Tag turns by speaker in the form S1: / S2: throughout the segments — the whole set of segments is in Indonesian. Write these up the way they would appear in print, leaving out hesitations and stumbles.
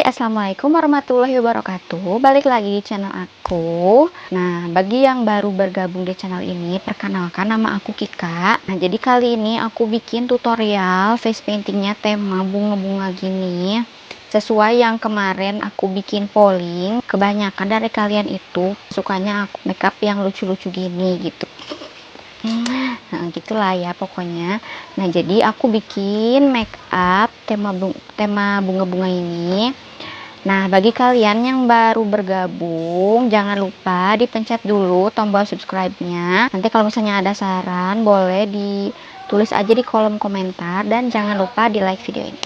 S1: Assalamualaikum warahmatullahi wabarakatuh. Balik lagi di channel aku. Nah, bagi yang baru bergabung di channel ini, perkenalkan nama aku Kika. Nah, jadi kali ini aku bikin tutorial face paintingnya tema bunga-bunga gini. Sesuai yang kemarin aku bikin polling, kebanyakan dari kalian itu sukanya aku makeup yang lucu-lucu gini gitu. Nah, gitulah ya pokoknya. Nah, jadi aku bikin make up tema bunga-bunga ini. Nah, bagi kalian yang baru bergabung, jangan lupa dipencet dulu tombol subscribe-nya. Nanti kalau misalnya ada saran, boleh ditulis aja di kolom komentar dan jangan lupa di like video ini.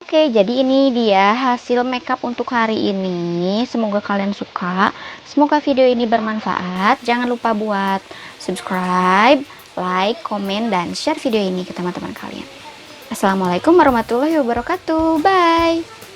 S1: Oke, jadi ini dia hasil makeup untuk hari ini. Semoga kalian suka. Semoga video ini bermanfaat. Jangan lupa buat subscribe, like, komen, dan share video ini ke teman-teman kalian. Assalamualaikum warahmatullahi wabarakatuh. Bye.